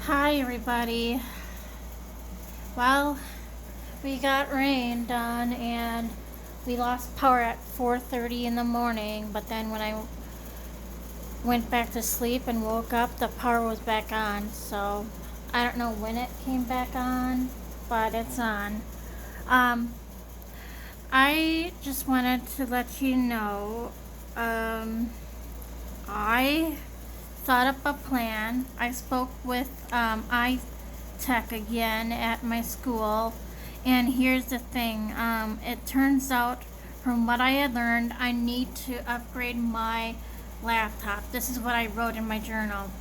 Hi everybody. Well, we got rain done and we lost power at 4:30 in the morning, but then when I went back to sleep and woke up, the power was back on. So, I don't know when it came back on, but it's on. Um I just wanted to let you know I thought up a plan. I spoke with iTech again at my school, and here's the thing. It turns out, from what I had learned, I need to upgrade my laptop. This is what I wrote in my journal.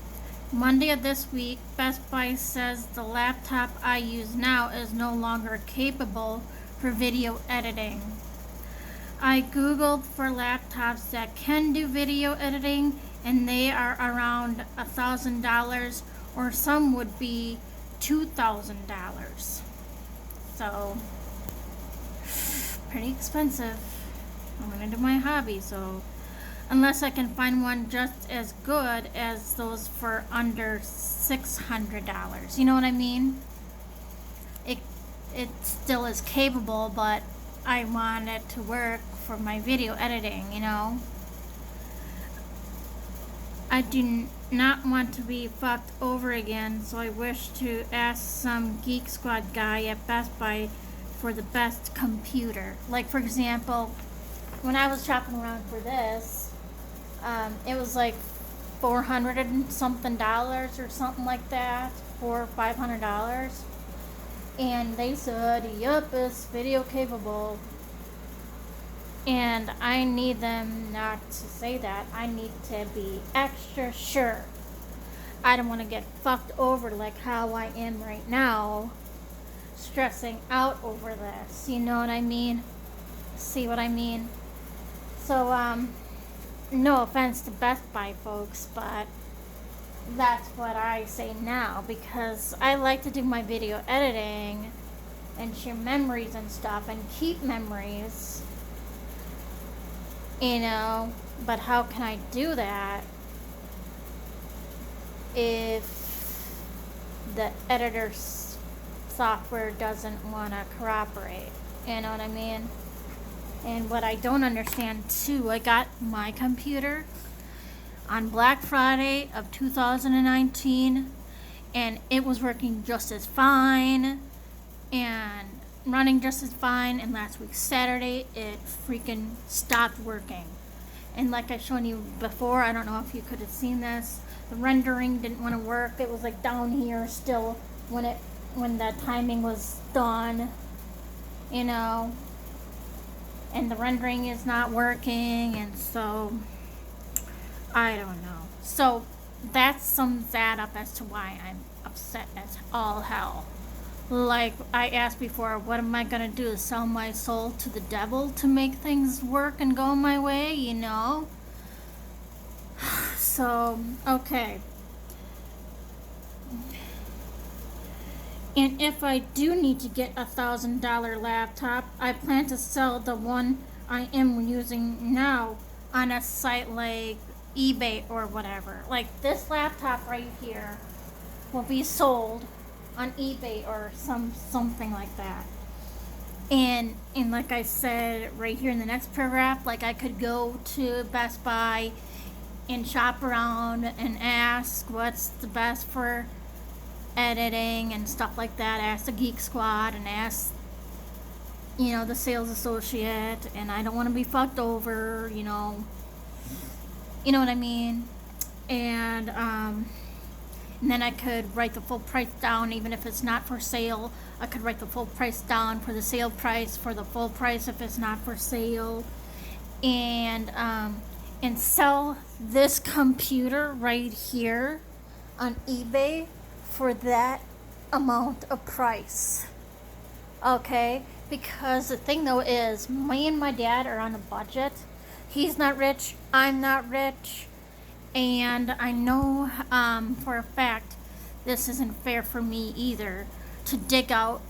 Monday of this week, Best Buy says the laptop I use now is no longer capable for video editing. I googled for laptops that can do video editing, and they are around $1,000, or some would be $2,000. So, pretty expensive. I'm gonna do my hobby, so unless I can find one just as good as those for under $600. You know what I mean? It it still is capable, but I want it to work for my video editing, you know? I do not want to be fucked over again, so I wish to ask some Geek Squad guy at Best Buy for the best computer. Like, for example, when I was shopping around for this, it was like 400 and something dollars or something like that, $400-500. And they said, yup, it's video capable. And I need them not to say that. I need to be extra sure. I don't want to get fucked over like how I am right now, stressing out over this. You know what I mean? See what I mean? So, no offense to Best Buy folks, but that's what I say now, because I like to do my video editing and share memories and stuff and keep memories, you know. But how can I do that if the editor's software doesn't want to cooperate? You know what I mean? And what I don't understand too, I got my computer on Black Friday of 2019, and it was working just as fine and running just as fine, and last week Saturday it freaking stopped working. And like I shown you before, I don't know if you could have seen this, the rendering didn't want to work. It was like down here still when the timing was done, you know, and the rendering is not working, and so I don't know. So that sums that up as to why I'm upset as all hell. Like I asked before, what am I gonna do? Sell my soul to the devil to make things work and go my way, you know? So, okay. And if I do need to get $1,000 laptop, I plan to sell the one I am using now on a site like eBay or whatever. Like this laptop right here will be sold on eBay or something like that. And like I said right here in the next paragraph, like I could go to Best Buy and shop around and ask what's the best for editing and stuff like that. Ask the Geek Squad and ask, you know, the sales associate, and I don't want to be fucked over, you know. You know what I mean? And then I could write the full price down, even if it's not for sale. I could write the full price down for the sale price, for the full price if it's not for sale, and sell this computer right here on eBay for that amount of price. Okay? Because the thing though is, me and my dad are on a budget. He's not rich, I'm not rich, and I know for a fact this isn't fair for me either, to dig out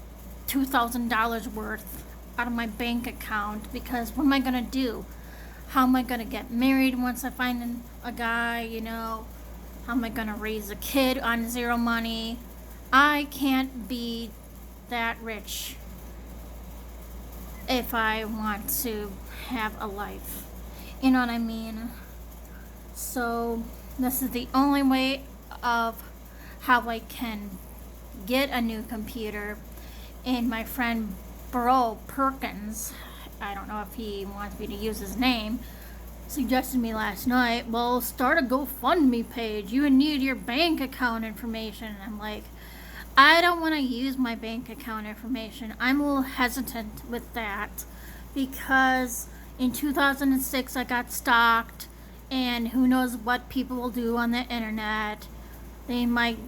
$2,000 worth out of my bank account, because what am I gonna do? How am I gonna get married once I find a guy, you know? How am I gonna raise a kid on zero money? I can't be that rich if I want to have a life. You know what I mean? So this is the only way of how I can get a new computer. And my friend Bro Perkins, I don't know if he wants me to use his name, suggested me last night, well, start a GoFundMe page. You need your bank account information. And I'm like, I don't want to use my bank account information. I'm a little hesitant with that because in 2006 I got stalked, and who knows what people will do on the internet. They might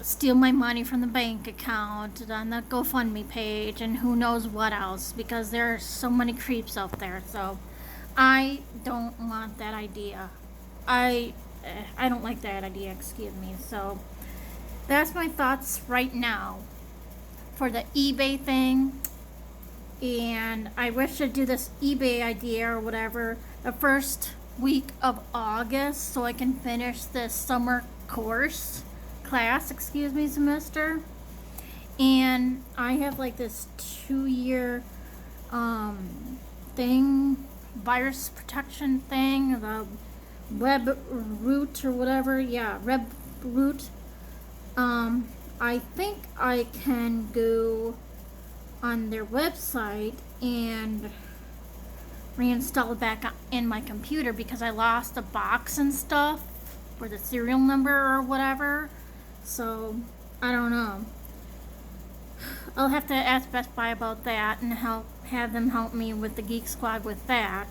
steal my money from the bank account on the GoFundMe page, and who knows what else, because there are so many creeps out there. So I don't want that idea. I don't like that idea, excuse me. So that's my thoughts right now for the eBay thing. And I wish to do this eBay idea or whatever the first week of August so I can finish this summer semester. And I have like this 2-year thing, virus protection thing, the web root or whatever. Yeah, web root. I think I can go on their website and reinstall it back in my computer because I lost the box and stuff for the serial number or whatever. So I don't know. I'll have to ask Best Buy about that and have them help me with the Geek Squad with that.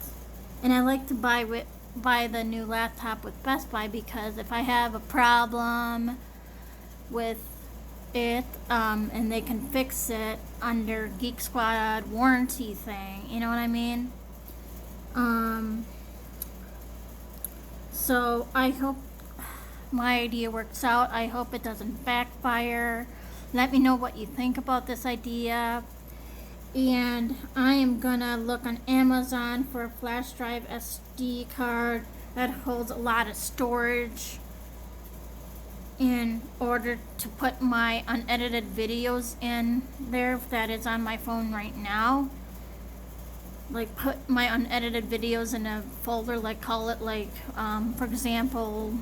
And I like to buy the new laptop with Best Buy because if I have a problem with it, and they can fix it under Geek Squad warranty thing, you know what I mean? So I hope my idea works out. I hope it doesn't backfire. Let me know what you think about this idea. And I am gonna look on Amazon for a flash drive SD card that holds a lot of storage in order to put my unedited videos in there that is on my phone right now. Like put my unedited videos in a folder, like call it like, for example,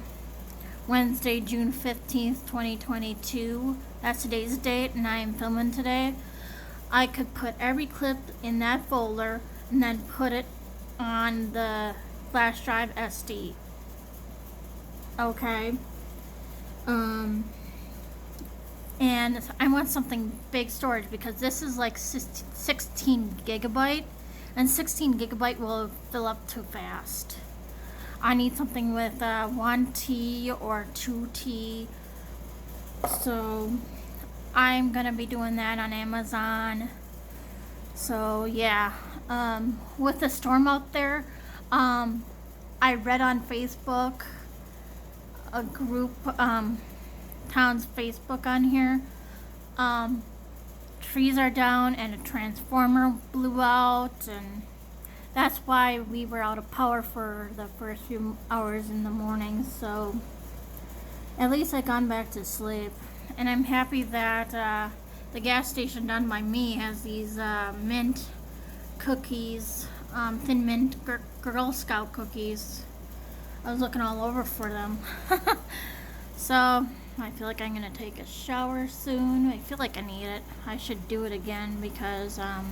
Wednesday, June 15th, 2022. That's today's date and I am filming today. I could put every clip in that folder and then put it on the flash drive SD. Okay. And I want something big storage because this is like 16 gigabyte, and 16 gigabyte will fill up too fast. I need something with 1T or 2T. So I'm gonna be doing that on Amazon. So yeah, with the storm out there, I read on Facebook, a group, town's Facebook on here. Trees are down and a transformer blew out, and that's why we were out of power for the first few hours in the morning. So at least I gone back to sleep, and I'm happy that the gas station down by me has these mint cookies, Thin Mint Girl Scout cookies. I was looking all over for them. So I feel like I'm gonna take a shower soon. I feel like I need it. I should do it again because I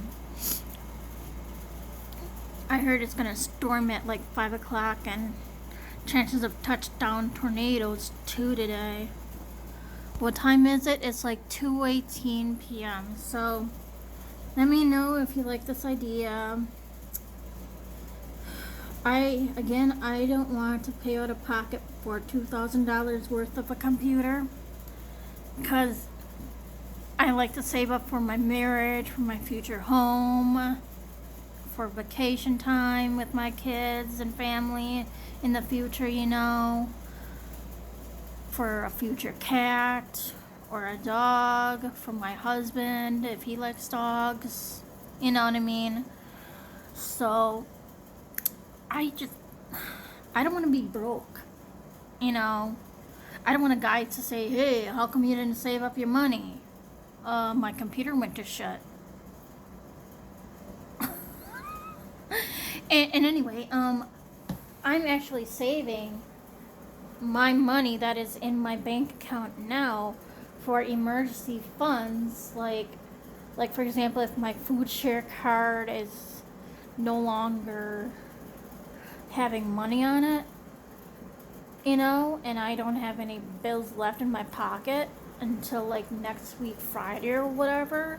heard it's gonna storm at like 5 o'clock and chances of touchdown tornadoes too today. What time is it? It's like 2:18 p.m. So let me know if you like this idea. I don't want to pay out of pocket for $2,000 worth of a computer because I like to save up for my marriage, for my future home, for vacation time with my kids and family in the future, you know, for a future cat or a dog, for my husband if he likes dogs, you know what I mean? So I don't want to be broke, you know. I don't want a guy to say, hey, how come you didn't save up your money? My computer went to shit. And anyway, I'm actually saving my money that is in my bank account now for emergency funds, like for example, if my food share card is no longer having money on it, you know, and I don't have any bills left in my pocket until like next week Friday or whatever,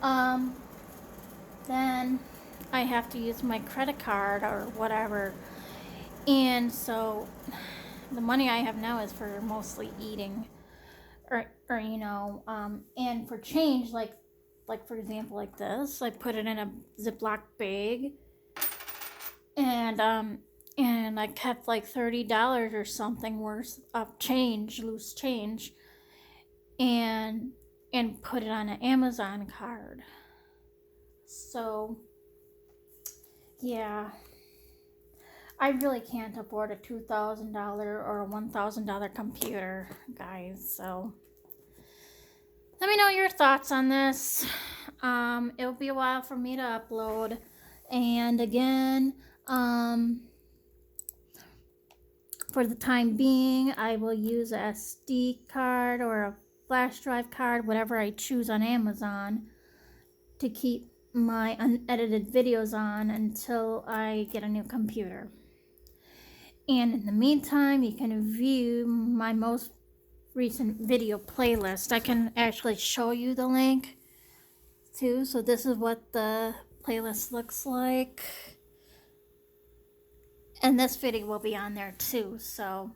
um then I have to use my credit card or whatever. And so the money I have now is for mostly eating, or and for change, like for example, like this, I put it in a Ziploc bag, and I kept like $30 or something worth of change, loose change, and put it on an Amazon card. So yeah, I really can't afford a $2,000 or a $1,000 computer, guys. So let me know your thoughts on this. It'll be a while for me to upload. And again, for the time being, I will use a SD card or a flash drive card, whatever I choose on Amazon, to keep my unedited videos on until I get a new computer. And in the meantime, you can view my most recent video playlist. I can actually show you the link too. So this is what the playlist looks like. And this video will be on there too. So,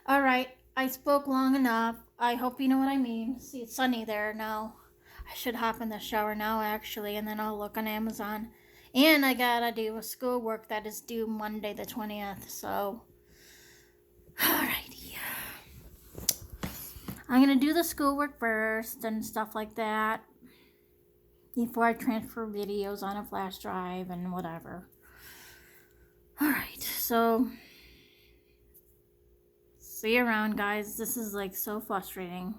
all right, I spoke long enough. I hope you know what I mean. See, it's sunny there now. I should hop in the shower now, actually, and then I'll look on Amazon. And I gotta do a schoolwork that is due Monday the 20th. So, alrighty. I'm gonna do the schoolwork first and stuff like that before I transfer videos on a flash drive and whatever. Alright, so see you around, guys. This is like so frustrating.